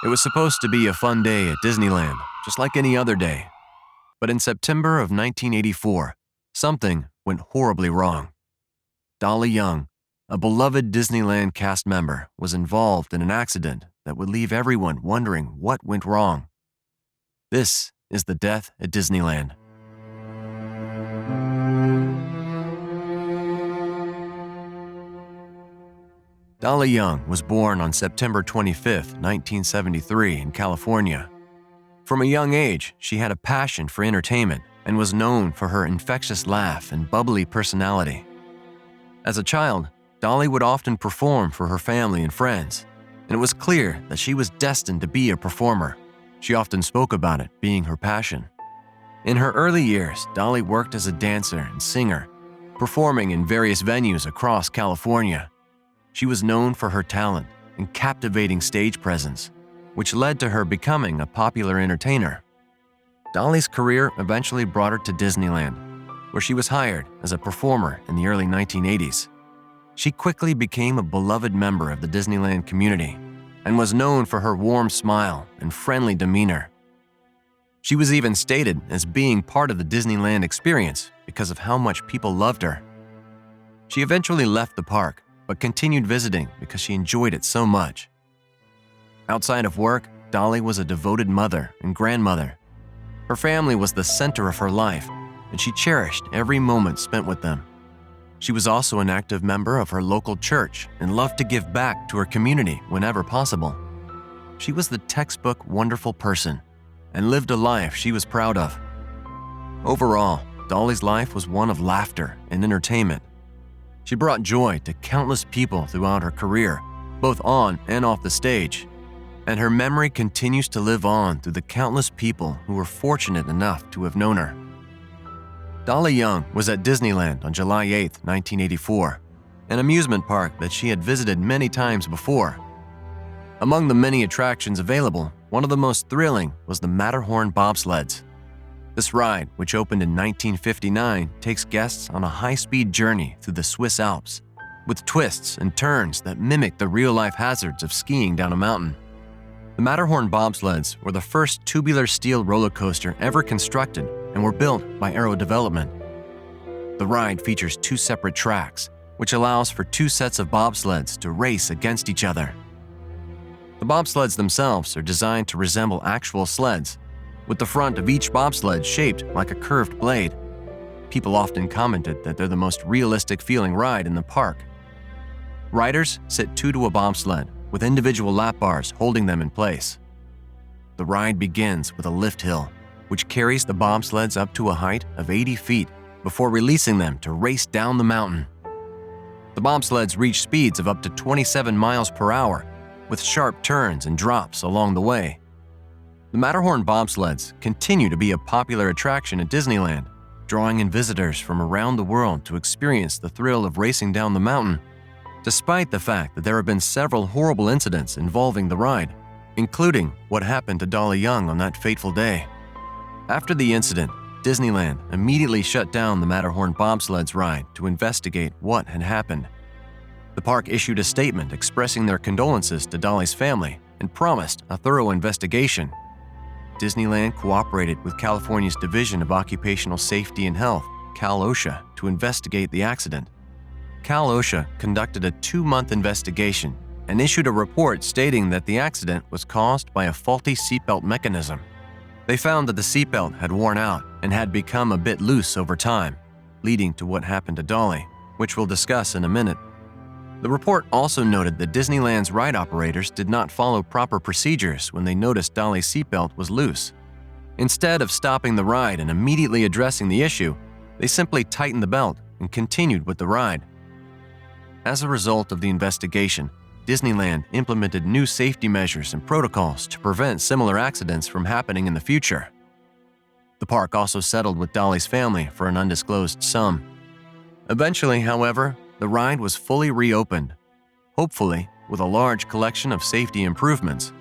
It was supposed to be a fun day at Disneyland, just like any other day. But in September of 1984, something went horribly wrong. Dollie Young, a beloved Disneyland cast member, was involved in an accident that would leave everyone wondering what went wrong. This is the death at Disneyland. Dollie Young was born on September 25, 1973, in California. From a young age, she had a passion for entertainment and was known for her infectious laugh and bubbly personality. As a child, Dolly would often perform for her family and friends, and it was clear that she was destined to be a performer. She often spoke about it being her passion. In her early years, Dolly worked as a dancer and singer, performing in various venues across California. She was known for her talent and captivating stage presence, which led to her becoming a popular entertainer. Dolly's career eventually brought her to Disneyland, where she was hired as a performer in the early 1980s. She quickly became a beloved member of the Disneyland community and was known for her warm smile and friendly demeanor. She was even stated as being part of the Disneyland experience because of how much people loved her. She eventually left the park, but continued visiting because she enjoyed it so much. Outside of work, Dolly was a devoted mother and grandmother. Her family was the center of her life, and she cherished every moment spent with them. She was also an active member of her local church and loved to give back to her community whenever possible. She was the textbook wonderful person and lived a life she was proud of. Overall, Dolly's life was one of laughter and entertainment. She brought joy to countless people throughout her career, both on and off the stage, and her memory continues to live on through the countless people who were fortunate enough to have known her. Dollie Young was at Disneyland on July 8, 1984, an amusement park that she had visited many times before. Among the many attractions available, one of the most thrilling was the Matterhorn bobsleds. This ride, which opened in 1959, takes guests on a high-speed journey through the Swiss Alps, with twists and turns that mimic the real-life hazards of skiing down a mountain. The Matterhorn bobsleds were the first tubular steel roller coaster ever constructed and were built by Aero Development. The ride features two separate tracks, which allows for two sets of bobsleds to race against each other. The bobsleds themselves are designed to resemble actual sleds, with the front of each bobsled shaped like a curved blade. People often commented that they're the most realistic feeling ride in the park. Riders sit two to a bobsled, with individual lap bars holding them in place. The ride begins with a lift hill, which carries the bobsleds up to a height of 80 feet before releasing them to race down the mountain. The bobsleds reach speeds of up to 27 miles per hour, with sharp turns and drops along the way. The Matterhorn bobsleds continue to be a popular attraction at Disneyland, drawing in visitors from around the world to experience the thrill of racing down the mountain, despite the fact that there have been several horrible incidents involving the ride, including what happened to Dollie Young on that fateful day. After the incident, Disneyland immediately shut down the Matterhorn bobsleds ride to investigate what had happened. The park issued a statement expressing their condolences to Dolly's family and promised a thorough investigation. Disneyland cooperated with California's Division of Occupational Safety and Health, Cal-OSHA, to investigate the accident. Cal-OSHA conducted a 2-month investigation and issued a report stating that the accident was caused by a faulty seatbelt mechanism. They found that the seatbelt had worn out and had become a bit loose over time, leading to what happened to Dolly, which we'll discuss in a minute. The report also noted that Disneyland's ride operators did not follow proper procedures when they noticed Dolly's seatbelt was loose. Instead of stopping the ride and immediately addressing the issue, they simply tightened the belt and continued with the ride. As a result of the investigation, Disneyland implemented new safety measures and protocols to prevent similar accidents from happening in the future. The park also settled with Dolly's family for an undisclosed sum. Eventually, however, the ride was fully reopened, hopefully with a large collection of safety improvements.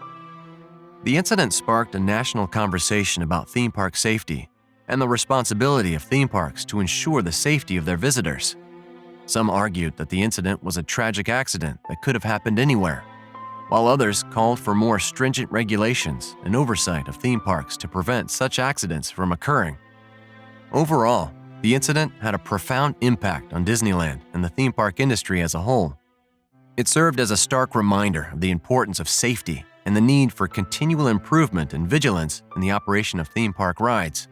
The incident sparked a national conversation about theme park safety and the responsibility of theme parks to ensure the safety of their visitors. Some argued that the incident was a tragic accident that could have happened anywhere. while others called for more stringent regulations and oversight of theme parks to prevent such accidents from occurring. Overall, the incident had a profound impact on Disneyland and the theme park industry as a whole. It served as a stark reminder of the importance of safety and the need for continual improvement and vigilance in the operation of theme park rides.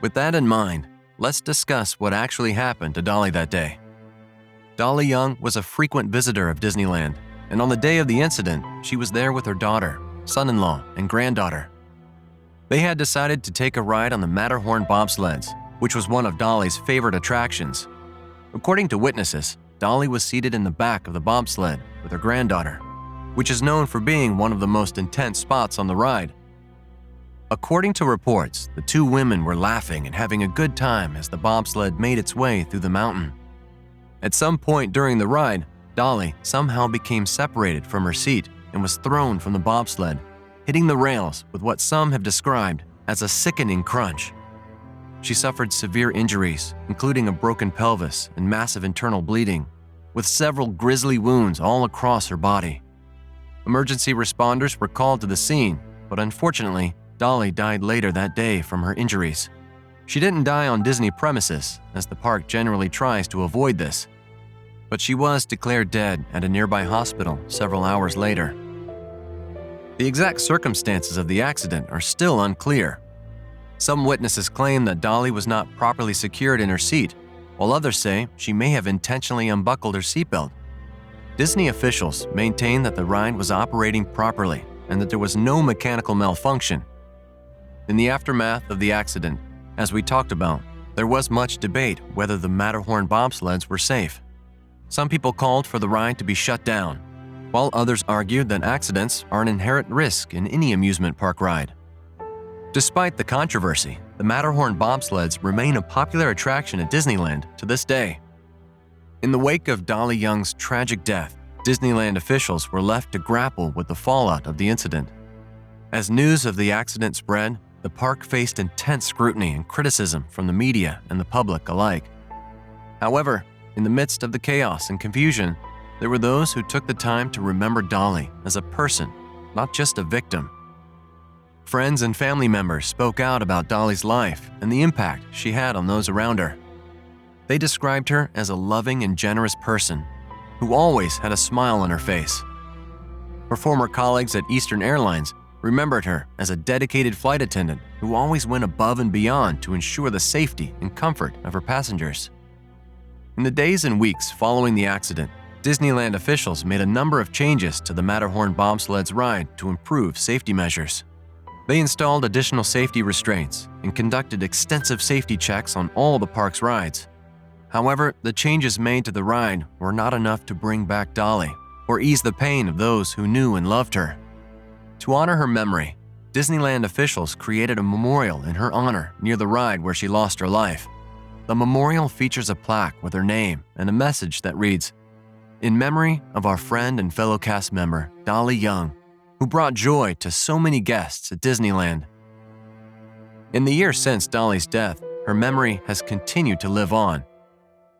With that in mind, let's discuss what actually happened to Dolly that day. Dollie Young was a frequent visitor of Disneyland, and on the day of the incident, she was there with her daughter, son-in-law, and granddaughter. They had decided to take a ride on the Matterhorn bobsleds, which was one of Dolly's favorite attractions. According to witnesses, Dolly was seated in the back of the bobsled with her granddaughter, which is known for being one of the most intense spots on the ride. According to reports, the two women were laughing and having a good time as the bobsled made its way through the mountain. At some point during the ride, Dolly somehow became separated from her seat and was thrown from the bobsled, hitting the rails with what some have described as a sickening crunch. She suffered severe injuries, including a broken pelvis and massive internal bleeding, with several grisly wounds all across her body. Emergency responders were called to the scene, but unfortunately, Dolly died later that day from her injuries. She didn't die on Disney premises, as the park generally tries to avoid this, but she was declared dead at a nearby hospital several hours later. The exact circumstances of the accident are still unclear. Some witnesses claim that Dolly was not properly secured in her seat, while others say she may have intentionally unbuckled her seatbelt. Disney officials maintain that the ride was operating properly and that there was no mechanical malfunction. In the aftermath of the accident, as we talked about, there was much debate whether the Matterhorn bobsleds were safe. Some people called for the ride to be shut down, while others argued that accidents are an inherent risk in any amusement park ride. Despite the controversy, the Matterhorn bobsleds remain a popular attraction at Disneyland to this day. In the wake of Dolly Young's tragic death, Disneyland officials were left to grapple with the fallout of the incident. As news of the accident spread, the park faced intense scrutiny and criticism from the media and the public alike. However, in the midst of the chaos and confusion, there were those who took the time to remember Dolly as a person, not just a victim. Friends and family members spoke out about Dolly's life and the impact she had on those around her. They described her as a loving and generous person who always had a smile on her face. Her former colleagues at Eastern Airlines remembered her as a dedicated flight attendant who always went above and beyond to ensure the safety and comfort of her passengers. In the days and weeks following the accident, Disneyland officials made a number of changes to the Matterhorn bobsleds ride to improve safety measures. They installed additional safety restraints and conducted extensive safety checks on all the park's rides. However, the changes made to the ride were not enough to bring back Dolly or ease the pain of those who knew and loved her. To honor her memory, Disneyland officials created a memorial in her honor near the ride where she lost her life. The memorial features a plaque with her name and a message that reads, "In memory of our friend and fellow cast member, Dollie Young, who brought joy to so many guests at Disneyland." In the years since Dolly's death, her memory has continued to live on.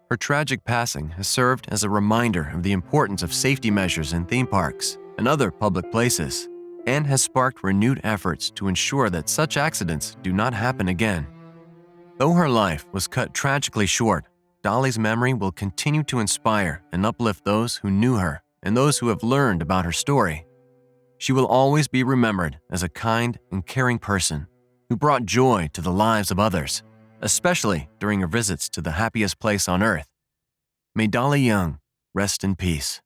Her tragic passing has served as a reminder of the importance of safety measures in theme parks and other public places, and has sparked renewed efforts to ensure that such accidents do not happen again. Though her life was cut tragically short, Dolly's memory will continue to inspire and uplift those who knew her and those who have learned about her story. She will always be remembered as a kind and caring person who brought joy to the lives of others, especially during her visits to the happiest place on earth. May Dollie Young rest in peace.